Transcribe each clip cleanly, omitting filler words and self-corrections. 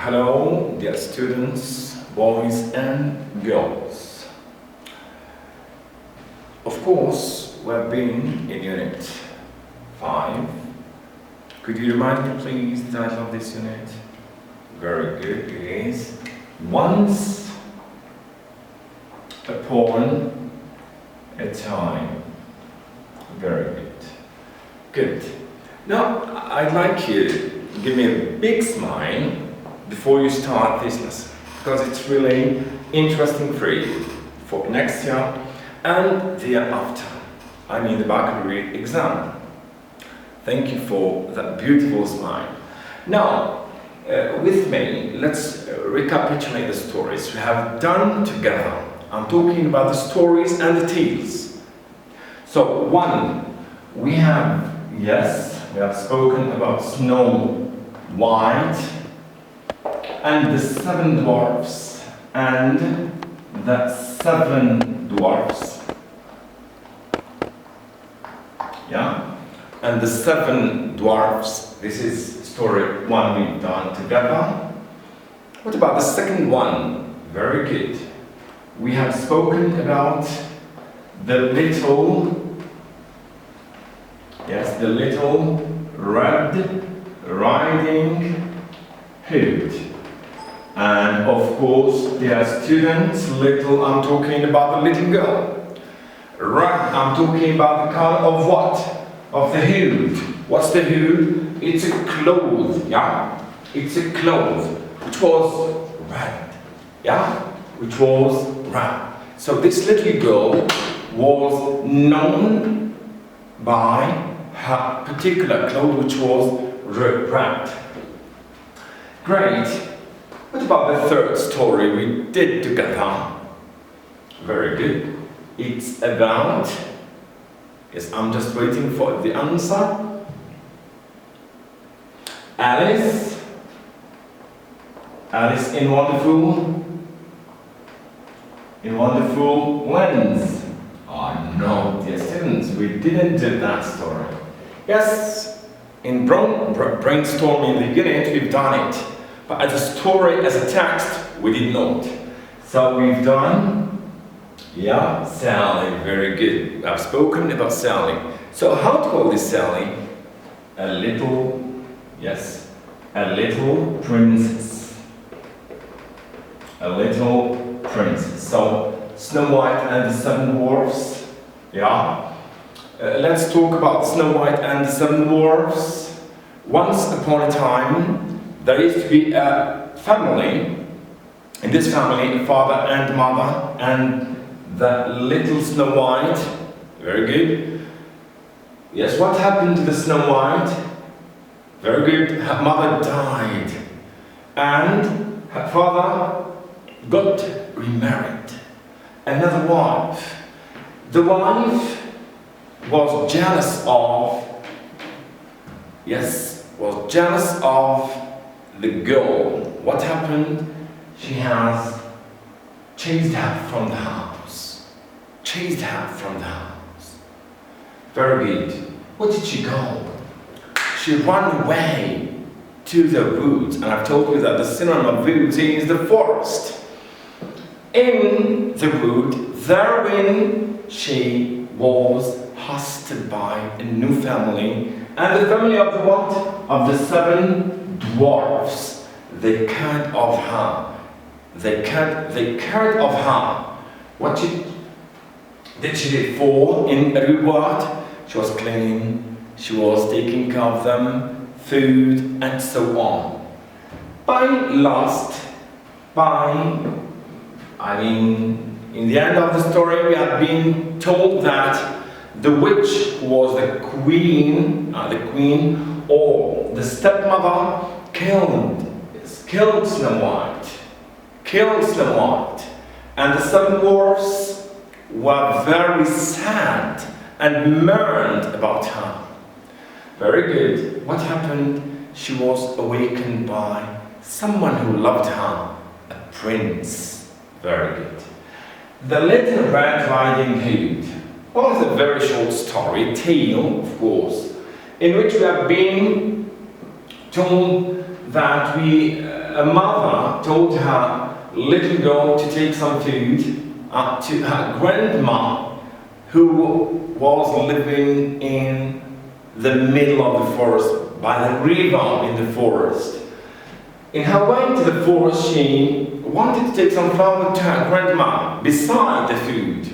Hello, dear students, boys and girls. Of course, we've been in Unit 5. Could you remind me, please, the title of this unit? Very good, it is Once Upon a Time. Very good. Good. Now, I'd like you to give me a big smile before you start this lesson, because it's really interesting for you for next year and the year after. I mean the baccalaureate exam. Thank you for that beautiful smile. Now, with me, let's recapitulate the stories we have done together. I'm talking about the stories and the tales. So, one, we have spoken about Snow White and the seven dwarfs and the seven dwarfs. Yeah? And the seven dwarfs, this is story one we've done together. What about the second one? Very good. We have spoken about the little Red Riding Hood. And of course, dear students, little, I'm talking about the little girl. Red, I'm talking about the color of what? Of the hood. What's the hood? It's a cloth, yeah? It's a cloth, which was red, yeah? Which was red. So this little girl was known by her particular cloth, which was red. Great. What about the third story we did together? Very good. It's about, yes, I'm just waiting for the answer. Alice in Wonderful Lands. Oh no, dear students, we didn't do that story. Yes, in brainstorming the unit, we've done it. But as a story, as a text, we did not. So we've done, Sally, very good. I've spoken about Sally. So how to call this Sally? A little princess. A little princess. So Snow White and the Seven Dwarfs, let's talk about Snow White and the Seven Dwarfs. Once upon a time, there used to be a family. In this family, a father and mother, and the little Snow White. Very good. Yes, what happened to the Snow White? Very good. Her mother died, and her father got remarried. Another wife. The wife was jealous of the girl. What happened? She has chased her from the house. Very good. Where did she go? She ran away to the woods. And I've told you that the synonym of woods is the forest. In the wood, therein she was hosted by a new family. And the family of the what? Of the seven dwarfs. They cared of her. They cared of her. What did she do for in reward? She was cleaning, she was taking care of them, food, and so on. In the end of the story, we have been told that the witch was the queen or the stepmother killed Snow White. And the seven dwarfs were very sad and mourned about her. Very good. What happened? She was awakened by someone who loved her, a prince. Very good. The Little Red Riding Hood. Well, it's a very short story, tale, of course, in which we have been told that we a mother told her little girl to take some food to her grandma, who was living in the middle of the forest, by the river in the forest. In her way to the forest, she wanted to take some flour to her grandma beside the food.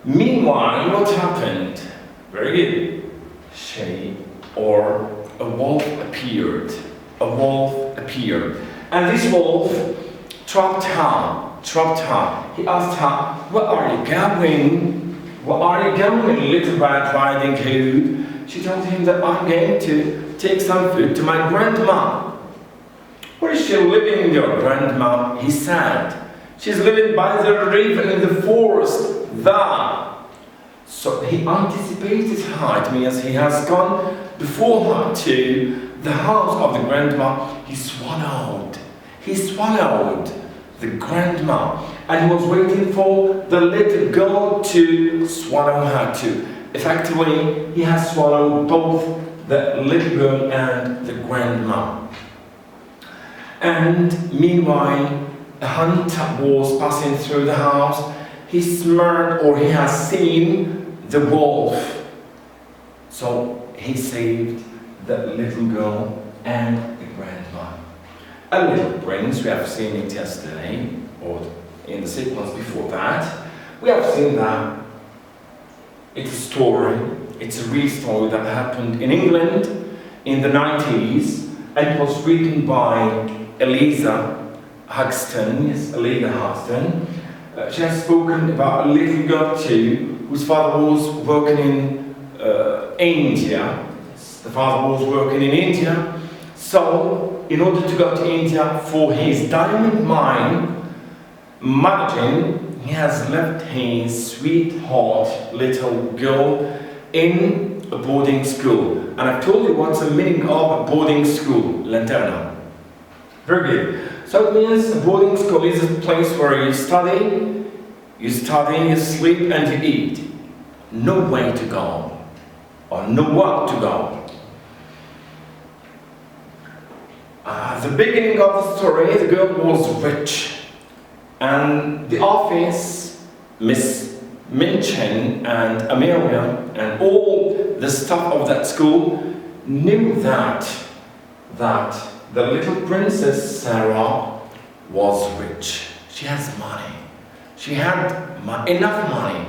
Meanwhile, what happened? Very good. A wolf appeared. A wolf appeared. And this wolf trapped her. He asked her, "Where are you going? Where are you going, little Red Riding Hood?" She told him that I'm going to take some food to my grandma. "Where is she living, your grandma?" he said. "She's living by the river in the forest there." So he anticipated her. It means he has gone before her to the house of the grandma. He swallowed the grandma, and he was waiting for the little girl to swallow her too. Effectively, he has swallowed both the little girl and the grandma. And meanwhile, a hunter was passing through the house. He has seen the wolf. So he saved the little girl and the grandma. A Little Prince, we have seen it yesterday, or in the sequence before that. We have seen that it's a story, it's a real story that happened in England in the 90s, and it was written by Eliza Huxton. She has spoken about a little girl too, whose father was working in India. The father was working in India, so in order to go to India for his diamond mine managing, he has left his sweetheart little girl in a boarding school. And I've told you what's the meaning of a boarding school, Lanterna. Very good. So it means a boarding school is a place where you study, you sleep, and you eat. No way to go, or nowhere to go. The beginning of the story, the girl was rich, and the office, Miss Minchin and Amelia, and all the staff of that school knew that the little princess Sarah was rich. She has money. She had enough money.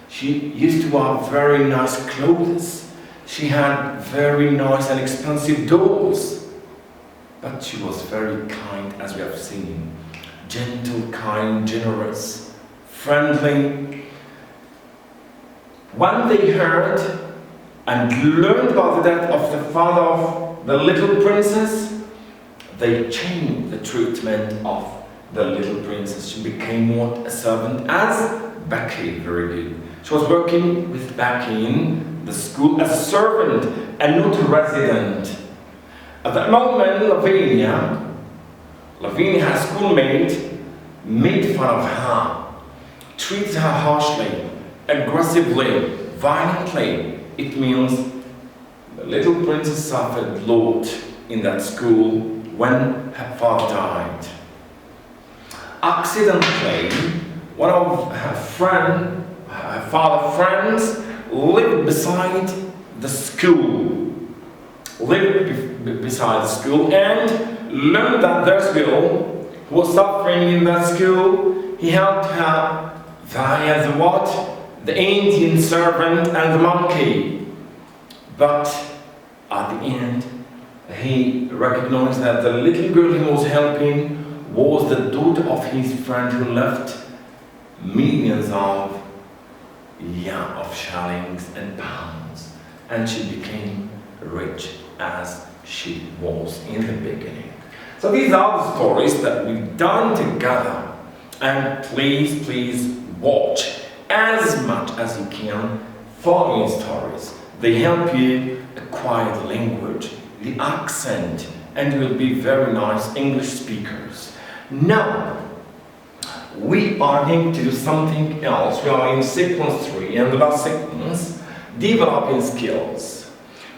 She used to wear very nice clothes. She had very nice and expensive dolls. But she was very kind, as we have seen. Gentle, kind, generous, friendly. When they heard and learned about the death of the father of the little princess, they changed the treatment of the little princess. She became what? A servant as Becky, very good. She was working with Becky in the school as a servant and not a resident. At that moment, Lavinia, her schoolmate, made fun of her, treated her harshly, aggressively, violently. It means the little princess suffered a lot in that school when her father died. Accidentally, one of her father's friends lived beside the school. And learned that their girl who was suffering in that school. He helped her via the Indian servant and the monkey. But at the end, he recognized that the little girl he was helping was the daughter of his friend who left millions of shillings and pounds, and she became rich as she was in the beginning. So these are the stories that we've done together, and please watch as much as you can following stories. They help you acquire the language, the accent, and you will be very nice English speakers. Now, we are going to do something else. We are in sequence 3, and the last sequence, developing skills.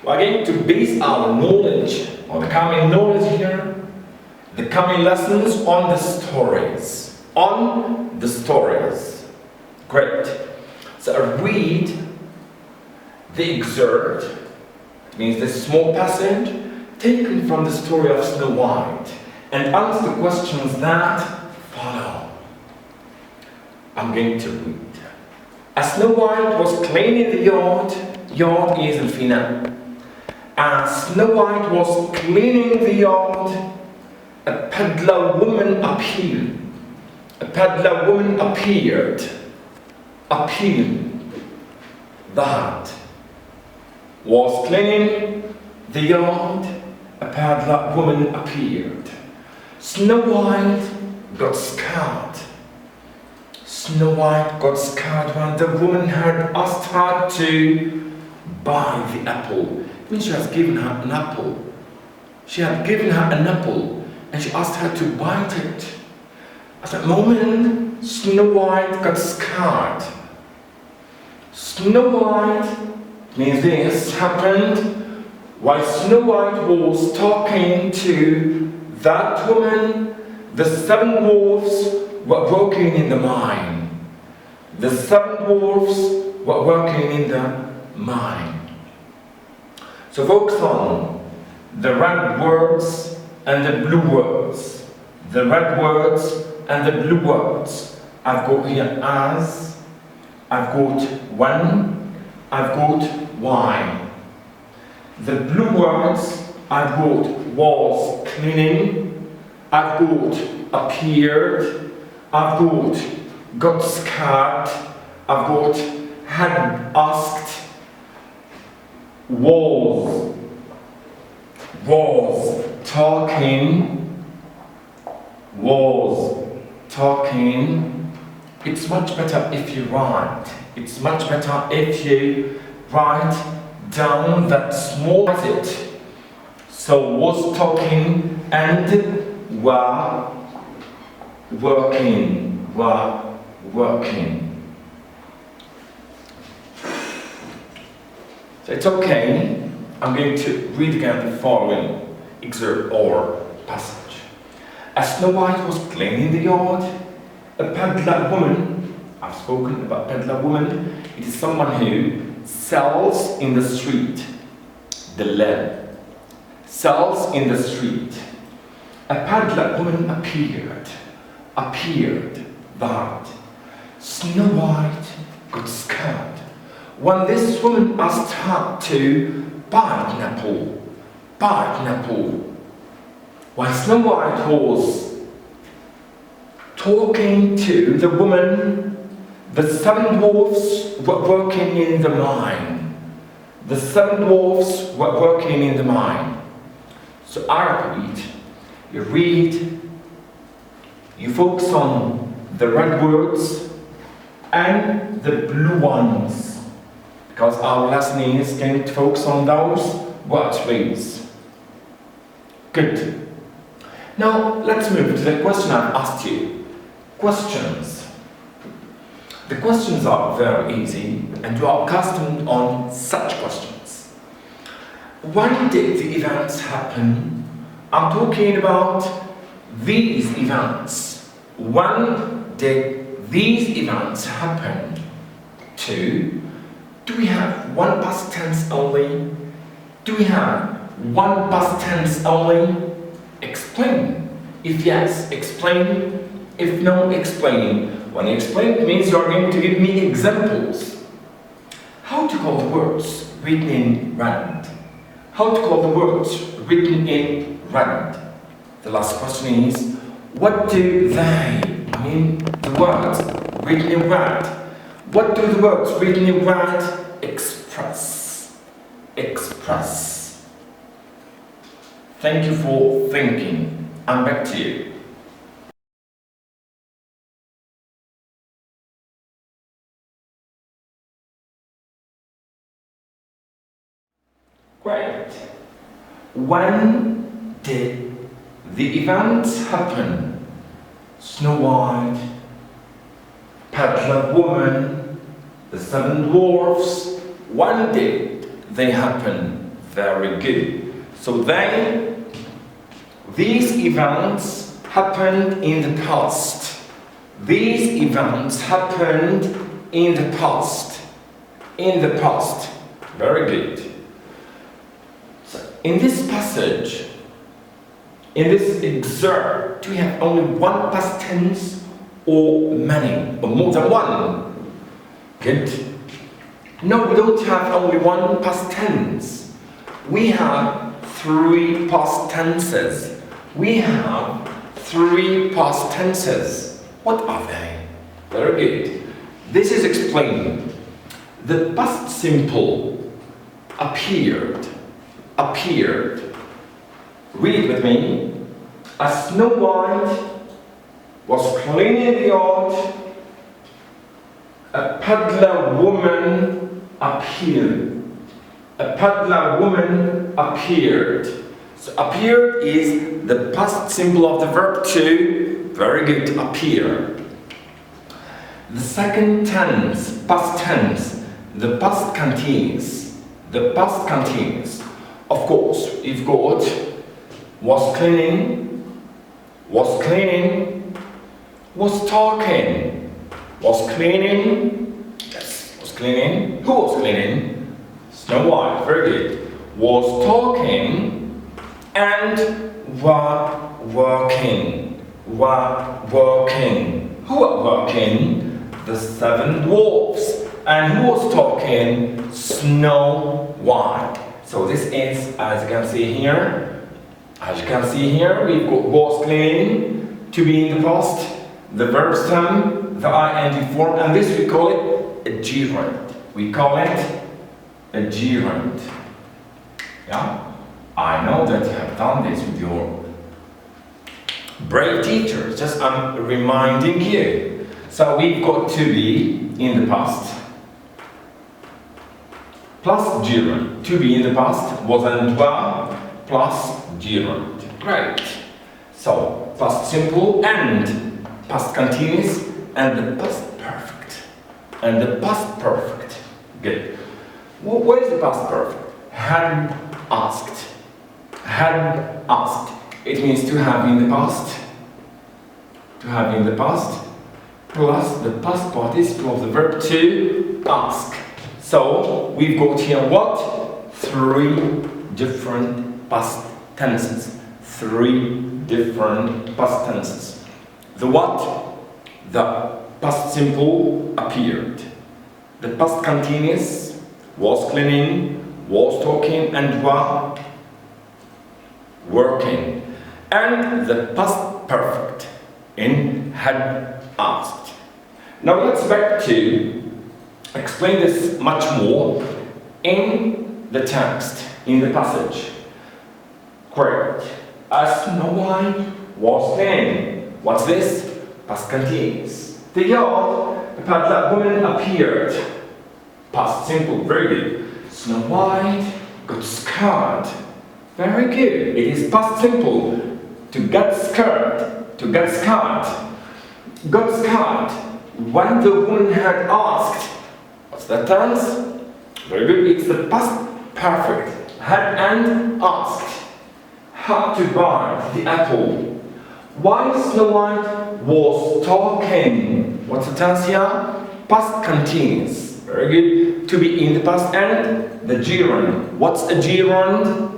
We are going to base our knowledge, or the common knowledge here, the coming lessons on the stories. On the stories. Great. So I read the excerpt, it means the small passage taken from the story of Snow White, and answer the questions that follow. I'm going to read. As Snow White was cleaning the yard is الفناء. As Snow White was cleaning the yard, a peddler woman appeared. A peddler woman appeared. That was cleaning the yard, a peddler woman appeared. Snow White got scared. Snow White got scared when the woman had asked her to buy the apple. It means she has given her an apple. She had given her an apple and she asked her to bite it. At that moment, Snow White got scared. Snow White means this happened while Snow White was talking to that woman. The 7 dwarfs were working in the mine. The 7 dwarfs were working in the mine. So focus on the red words and the blue words. The red words and the blue words. I've got here as, I've got when, I've got why. The blue words I've got was cleaning, I've got appeared, I've got scared, I've got had asked, was talking. It's much better if you write. It's much better if you write down that small bit. So was talking and were working. So it's okay. I'm going to read again the following excerpt or passage. As Snow White was cleaning the yard, a peddler woman, I've spoken about peddler woman, it is someone who sells in the street, sells in the street. A peddler woman appeared, that Snow White got scared when this woman asked her to buy an apple. While Snow White was talking to the woman, the 7 dwarfs were working in the mine. The 7 dwarfs were working in the mine. So I read, you focus on the red words and the blue ones, because our lesson is going to focus on those words, please. Good. Now let's move to the question I've asked you. Questions. The questions are very easy and you are accustomed on such questions. When did the events happen? I'm talking about these events. When did these events happen? 2. Do we have one past tense only? Do we have one past tense only? Explain. If yes, explain. If no, explain. When you explain, it means you are going to give me examples. How to call the words written in red? How to call the words written in red? The last question is, what do the words written in red, what do the words written in red express? Thank you for thinking. I'm back to you. Great. When did the events happen? Snow White, peddler woman, the 7 dwarfs. When did they happen? Very good. So they These events happened in the past. These events happened in the past. In the past. Very good. So, in this passage, in this excerpt, do we have only one past tense or many, or more than one? Good. No, we don't have only one past tense. We have 3 past tenses. We have 3 past tenses. What are they? Very good. This is explaining. The past simple appeared. Read it with me. As Snow White was cleaning the yard, a peddler woman appeared. A peddler woman appeared. So appeared is the past simple of the verb to. Very good, appear. The second tense, past tense, the past continuous. The past continuous. Of course, you've got was cleaning, was cleaning, was talking, was cleaning, yes, was cleaning. Who was cleaning? Snow White, very good. Was talking and were working, were working. Who were working? The 7 dwarfs. And who was talking? Snow White. So this is, as you can see here, we've got was cleaning, to be in the past, the verb stem, the ing form, and this we call it a gerund. We call it a gerund. Yeah? I know that you have done this with your brave teachers, just I'm reminding you. So we've got to be in the past. Plus gerund. To be in the past was and were plus gerund. Great. So past simple and past continuous and the past perfect. And the past perfect. Good. What is the past perfect? Had asked. Had asked. It means to have in the past. To have in the past. Plus the past participle of the verb to ask. So we've got here what? 3 different past tenses. 3 different past tenses. The what? The past simple appeared. The past continuous was cleaning, was talking, and were working. And the past perfect in had asked. Now let's back to explain this much more in the text, in the passage. Great. As Snow White was cleaning. What's this? Past continuous. The yard, the peddler woman appeared. Past simple, very good. Snow White got scared. Very good. It is past simple. To get scared. To get scared. Got scared. When the woman had asked, what's that tense? Very good. It's the past perfect. Had and asked. Had to buy the apple. While Snow White was talking. What's the tense here? Past continuous. Very good. To be in the past and the gerund. What's a gerund?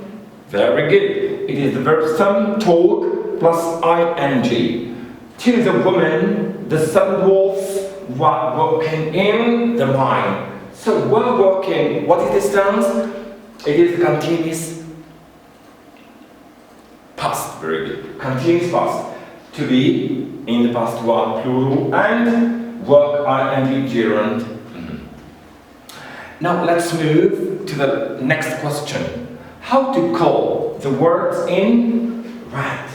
Very good. It is the verb stem, talk, plus ing. To the woman, the 7 dwarfs were working in the mine. So were working, what is this tense? It is the continuous past. Very good. Continuous past. To be in the past were plural and work ing gerund. Now let's move to the next question. How to call the words in red?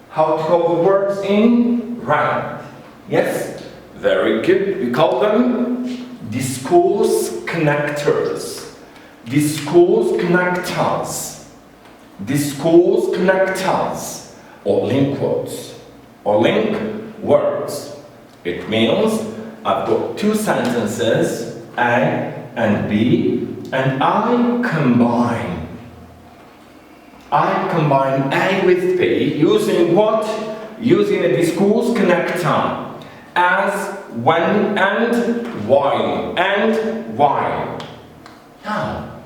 How to call the words in red? Yes? Very good. We call them discourse connectors. Discourse connectors. Discourse connectors. Or link words. Or link words. It means I've got 2 sentences, A and B, and I combine I combine A with B using what? Using a discourse connector. As, when, and while. And while. Now,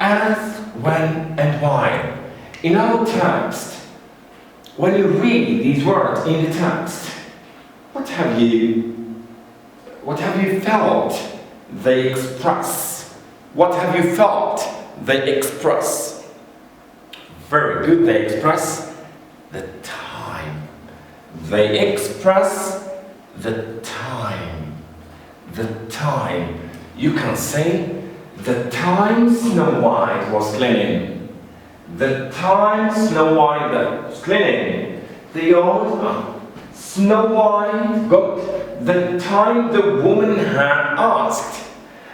as, when, and while. In our text, when you read these words in the text, what have you felt they express? What have you felt they express? Very good, they express the time. They express the time. The time. You can say, the time Snow White was cleaning. The time Snow White was cleaning. The old Snow White got the time the woman had asked.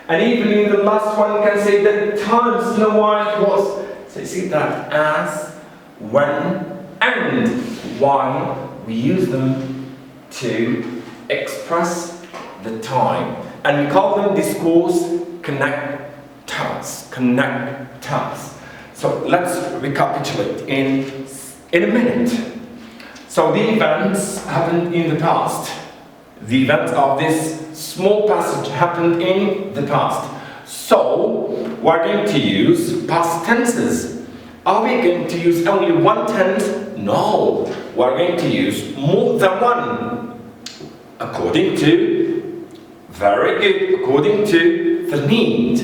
And even in the last one you can say the time Snow White was. So you see that as, when, and while we use them to express the time. And we call them discourse connectors. Connectors. So let's recapitulate in a minute. So the events happened in the past. The events of this small passage happened in the past. So we're going to use past tenses. Are we going to use only one tense? No. We're going to use more than one. According to, very good, according to the need.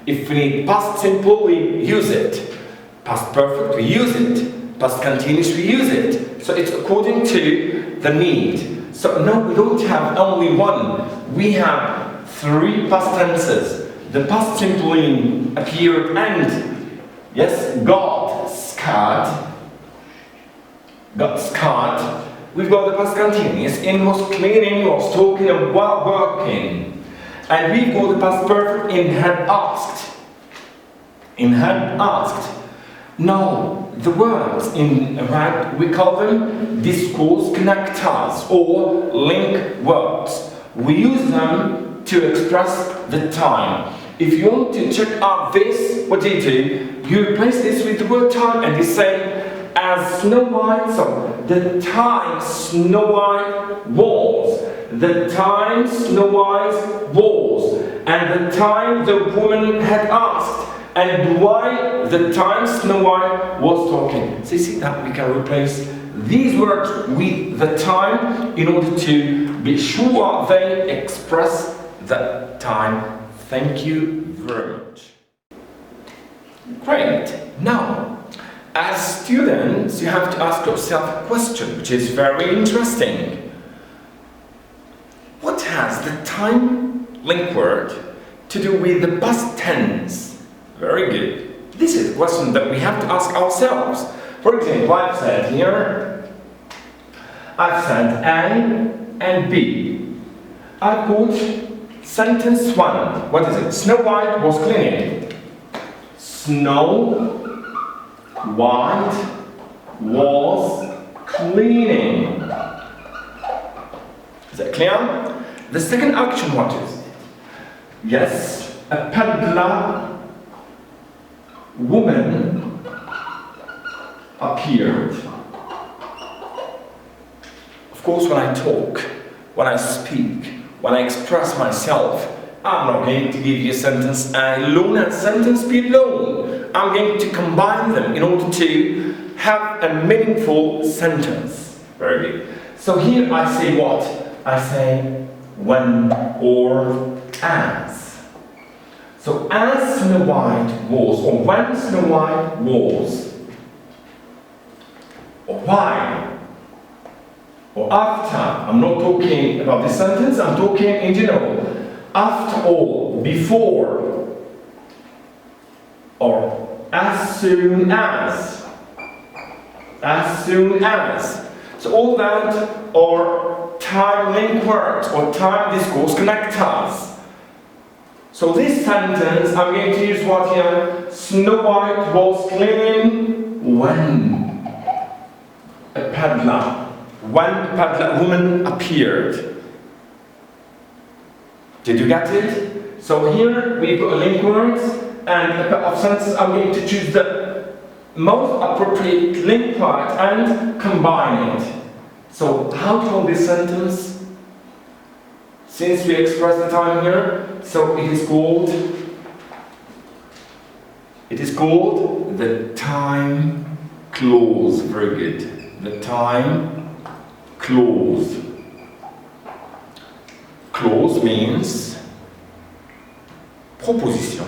If we need past simple, we use it. Past perfect, we use it. Past continuous, we use it. So it's according to the need. So no, we don't have only one. We have three past tenses. The past simple appeared and, yes, got scared. Got scared. We've got the past continuous. In was cleaning, was talking about working. And we've got the past perfect in had asked. In had asked. Now, the words in red, we call them discourse connectors or link words. We use them to express the time. If you want to check out this, what do? You replace this with the word time and you say, as Snow White, so the time Snow White was. The time Snow White was. And the time the woman had asked. And why the time Snow White was talking. So you see that we can replace these words with the time in order to be sure they express the time. Thank you very much. Great. Now, as students, you have to ask yourself a question, which is very interesting. What has the time link word to do with the past tense? Very good. This is a question that we have to ask ourselves. For example, I've said here, I've said A and B. I've got sentence 1. What is it? Snow White was cleaning. Snow White was cleaning. Is that clear? The second action, what is it? Yes, a peddler woman appeared. Of course, when I talk, when I speak, when I express myself, I'm not going to give you a sentence alone and a sentence below. I'm going to combine them in order to have a meaningful sentence. Very good. So here I say what? I say when or as. So as Snow White was, or when Snow White was, or why, or after. I'm not talking about this sentence, I'm talking in general. After all, before, or as soon as. As soon as. So all that are time link words or time discourse connectors. So this sentence, I'm going to use what here? Snow White was cleaning when a peddler, woman appeared. Did you get it? So here we put a link words and a pair of sentences. I'm going to choose the most appropriate link part and combine it. So how to hold this sentence? Since we express the time here, so it is called the time clause. Very good. The time clause. Clause means proposition.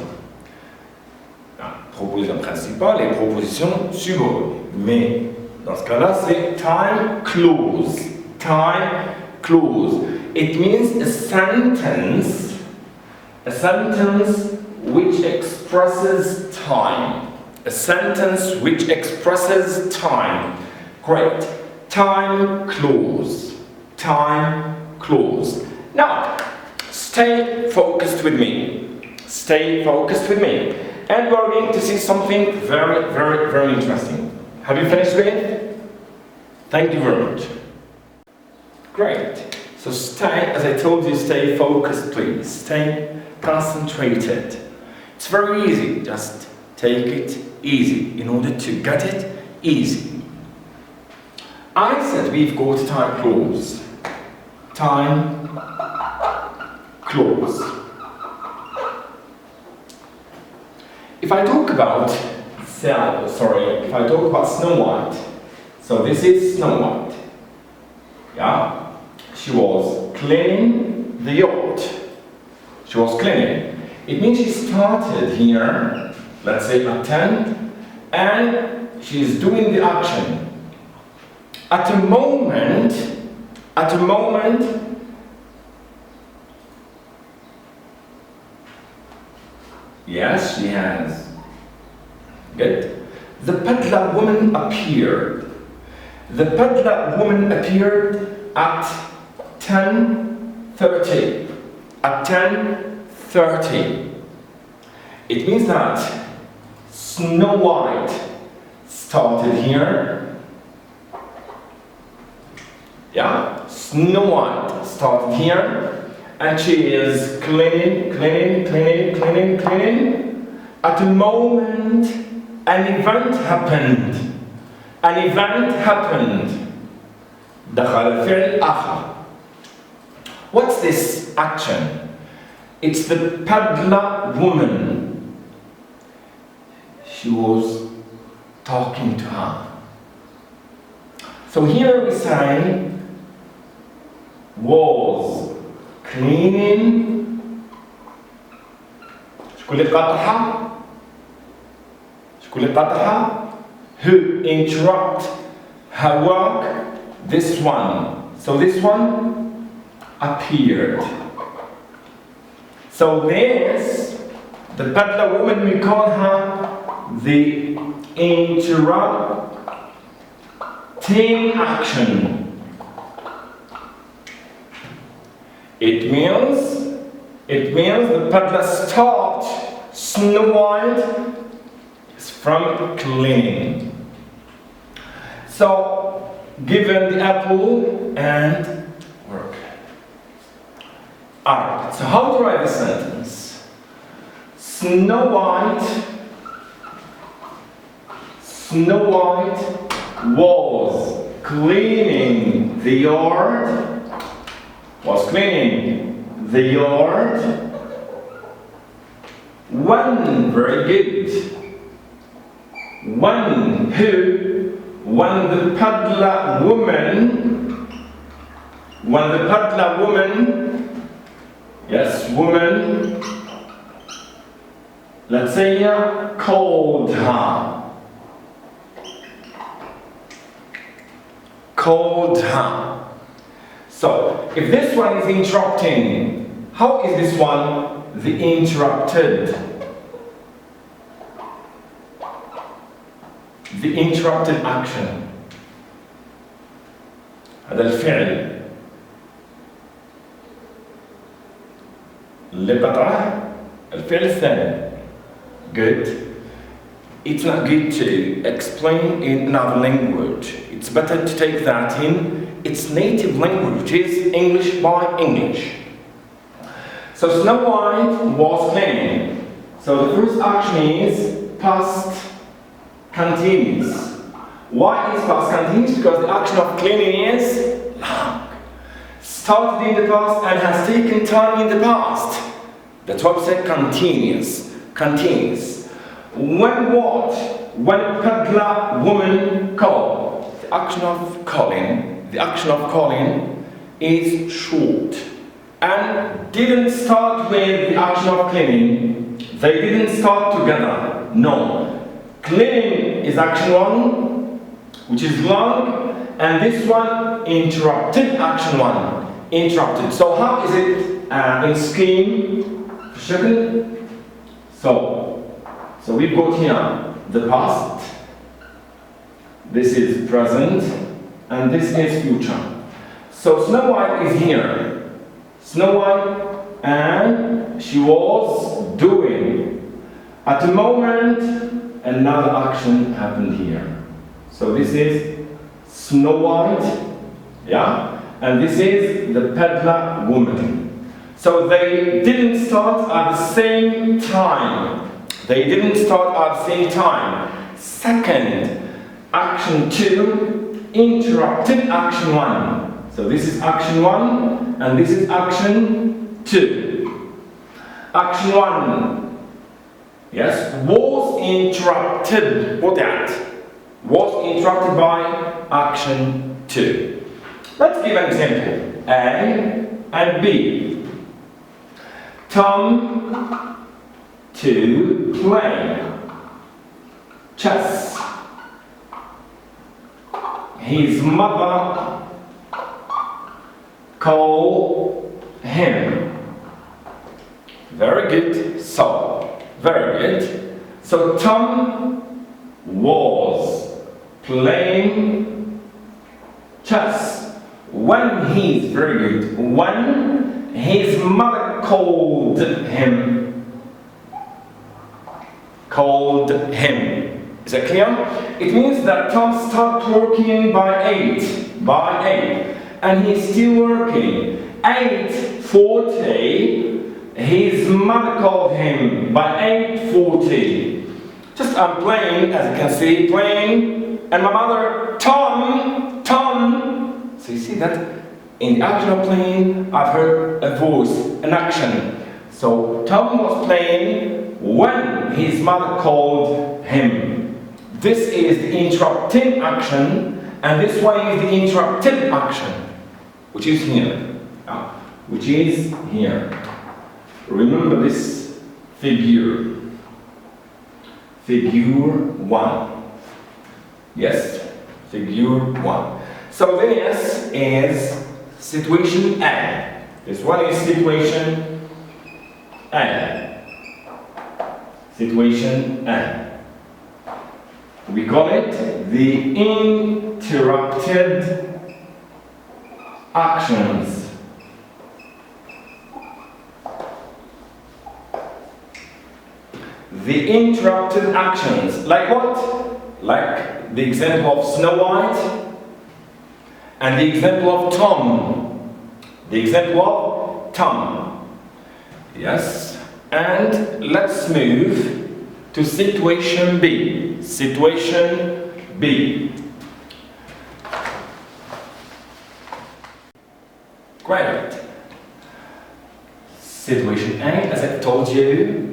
Proposition principale et proposition subordonnée. Mais dans ce cas-là, c'est time clause. Time clause. It means a sentence which expresses time. A sentence which expresses time. Great. Time clause. Time clause. Now, stay focused with me. Stay focused with me. And we're going to see something very, very, very interesting. Have you finished with it? Thank you very much. Great. So stay, as I told you, stay focused, please. Stay concentrated. It's very easy. Just take it easy in order to get it easy. I said we've got time clause. Time clause. If I talk about Snow White, so this is Snow White. Yeah? She was cleaning the yacht. She was cleaning. It means she started here, let's say at 10, and she's doing the action. At a moment, yes, she has. Good. The peddler woman appeared. The peddler woman appeared at 10:30. At 10:30. It means that Snow White started here. Yeah? Snow White started here. And she is cleaning. At a moment, an event happened. دخل الفعل آخر. What's this action? It's the peddler woman. She was talking to her. So here we say was cleaning. شكون اللي قاطعها؟ Who interrupt her work? This one. So this one appeared. So this, the peddler woman, we call her the interrupting action. It means the peddler stopped Snow White from cleaning. So, given the apple and work. Alright, so how to write the sentence? Snow White was cleaning the yard. When, very good. When the peddler woman, yes, woman, let's say called her. So, if this one is interrupting, how is this one the interrupted? The interrupted action. هذا الفعل اللي قطعه الفعل الثاني. Good. It's not good to explain in another language. It's better to take that in its native language, which is English by English. So Snow White was cleaning. So the first action is past continuous. Why is past continuous? Because the action of cleaning is long. Started in the past and has taken time in the past. That's why we say continuous. Continuous. When what? When a peddler woman called. The action of calling is short and didn't start with the action of cleaning. They didn't start together. No. Cleaning is action 1, which is long, and this one interrupted action 1. Interrupted. So how is it in scheme? So we've got here the past, this is present, and this is future. So Snow White is here. Snow White, and she was doing. At the moment, another action happened here. So this is Snow White, yeah? And this is the peddler woman. So they didn't start at the same time. They didn't start at the same time. Second, action 2 interrupted action 1. So this is action 1 and this is action 2. Action 1, yes, was interrupted. What that? Was interrupted by action 2. Let's give an example. A and B. Tom to play chess. His mother called him. Very good. So, very good. So Tom was playing chess when he's very good. When his mother called him. Called him. Is that clear? It means that Tom stopped working by 8. By 8. And he's still working. 8:40. His mother called him by 8:40. Just I'm playing, as you can see, playing, and my mother, Tom. So you see that in the action of playing, I've heard a voice, an action. So Tom was playing when his mother called him. This is the interrupting action, and this one is the interrupted action, which is here. Which is here. Remember this figure. Figure 1. Yes, figure 1. So this is situation A. This one is situation A. Situation A. We call it the interrupted actions. The interrupted actions. Like what? Like the example of Snow White and the example of Tom. The example of Tom. Yes. And let's move to situation B. Situation B. Great. Situation A, as I told you,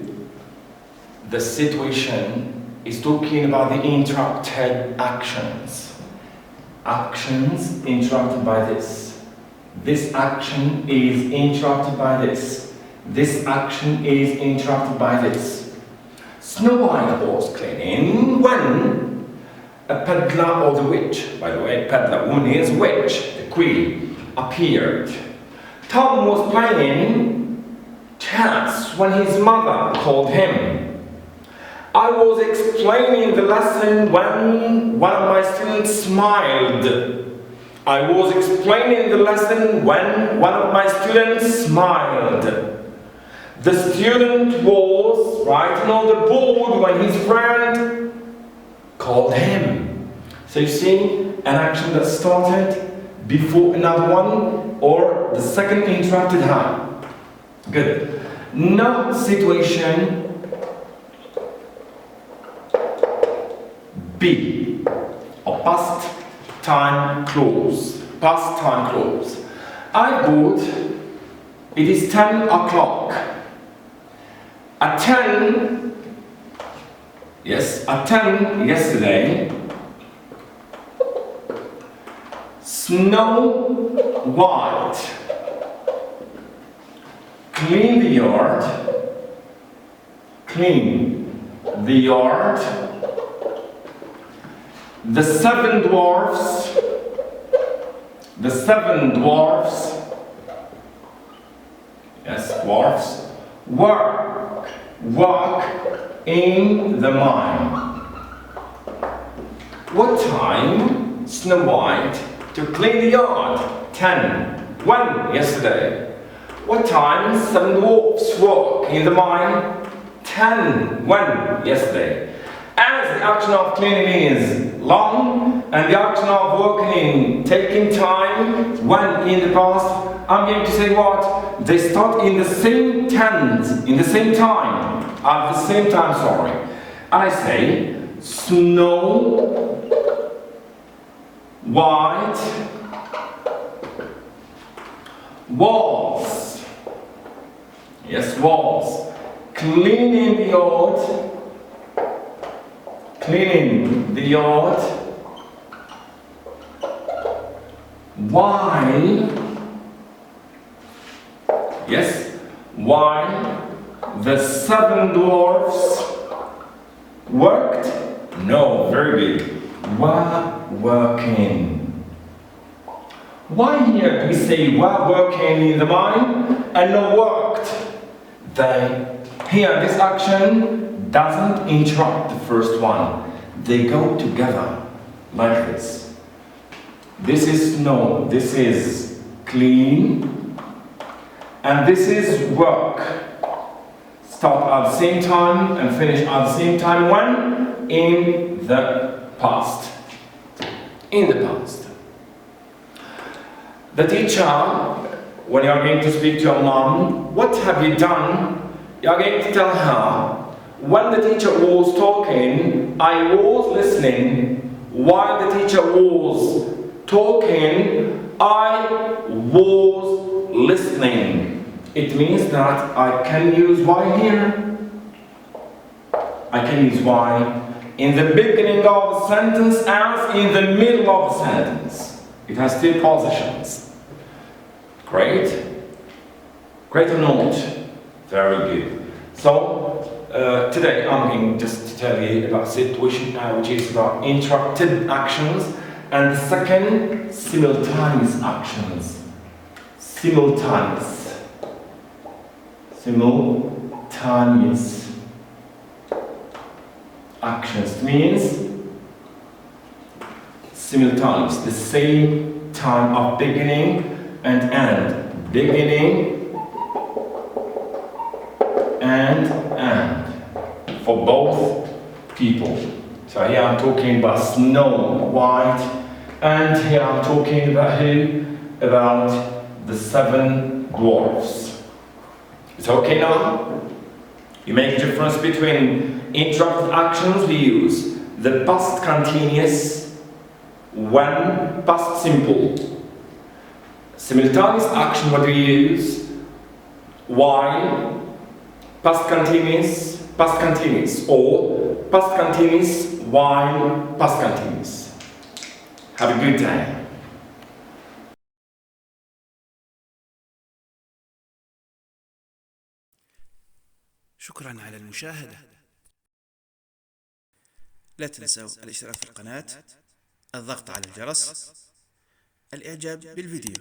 the situation is talking about the interrupted actions. Actions interrupted by this. This action is interrupted by this. This action is interrupted by this. Snow White was cleaning when a peddler or the witch, by the way, peddler woman is witch, the queen, appeared. Tom was playing chess when his mother called him. I was explaining the lesson when one of my students smiled. I was explaining the lesson when one of my students smiled. The student was writing on the board when his friend called him. So you see an action that started before another one, or the second interrupted her. Good. Now situation B. be, or past time clause. Past time clause. I got, it is 10 o'clock. At 10, yes, at 10 yesterday, Snow White clean the yard, the seven dwarfs, yes, dwarfs, work in the mine. What time Snow White to clean the yard? 10. When? Yesterday. What time 7 dwarfs work in the mine? 10. When? Yesterday. As the action of cleaning is long and the action of working taking time, when in the past, I'm going to say what? They start in the same tense, in the same time, at the same time, sorry. And I say, Snow White was, yes, was cleaning the yard while, yes, while the seven dwarfs worked, no, very good, were working. Why here do we say were working in the mine and no worked? Here this action doesn't interrupt the first one. They go together like this. This is snow, this is clean, and this is work. Start at the same time and finish at the same time. When? In the past. In the past. The teacher, when you are going to speak to your mom, what have you done? You are going to tell her, when the teacher was talking, I was listening. While the teacher was talking, I was listening. It means that I can use why here. I can use why in the beginning of the sentence as in the middle of the sentence. It has two positions. Great? Great or not? Very good. So, today I'm going just to tell you about situation which is about interrupted actions, and the second, simultaneous actions. Simultaneous actions means simultaneous, the same time of beginning and end. Beginning and end for both people. So here I'm talking about Snow White, and here I'm talking about who? About the seven dwarfs. It's okay now? You make a difference between interrupted actions. We use the past continuous when past simple. Simultaneous action, what do we use? While past continuous, or past continuous while past continuous. Have a good day. شكرا على المشاهدة. لا تنسوا الاشتراك في القناة، الضغط على الجرس، الإعجاب بالفيديو.